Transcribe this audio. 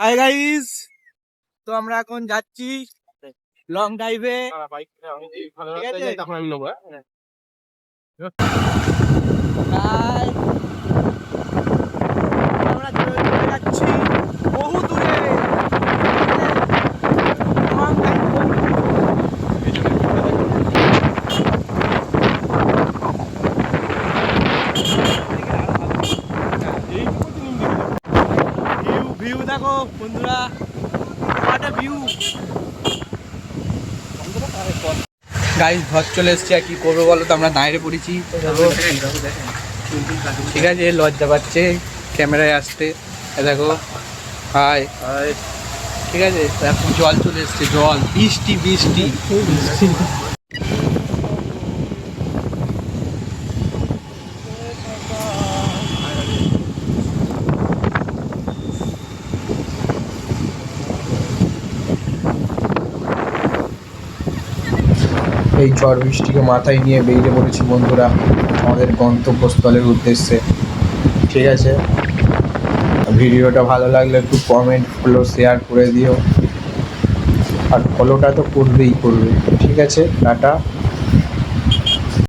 Hi guys, তো আমরা এখন যাচ্ছি লং ড্রাইভে। ঠিক আছে, তখন আমি নেবো। তাই আমরা চলে যাচ্ছি বহু দূরে। লং ভিউ দেখো বন্ধুরা, ভিউ। গাইস ঘর চলে এসছে, আর কি করবো বলো তো, আমরা দাঁড়িয়ে পড়েছি। ঠিক আছে, লজ্জা পাচ্ছে ক্যামেরায় আসতে। দেখো হাই, ঠিক আছে। এখন জল চলে এসছে, জল, বৃষ্টি বৃষ্টি। এই ঝড় বৃষ্টিকে মাথায় নিয়ে বেরিয়ে পড়েছি বন্ধুরা আমাদের গন্তব্যস্থলের উদ্দেশ্যে। ঠিক আছে, ভিডিওটা ভালো লাগলে একটু কমেন্ট, ফলো, শেয়ার করে দিও, আর ফলোটা তো করবেই করবে। ঠিক আছে, টাটা।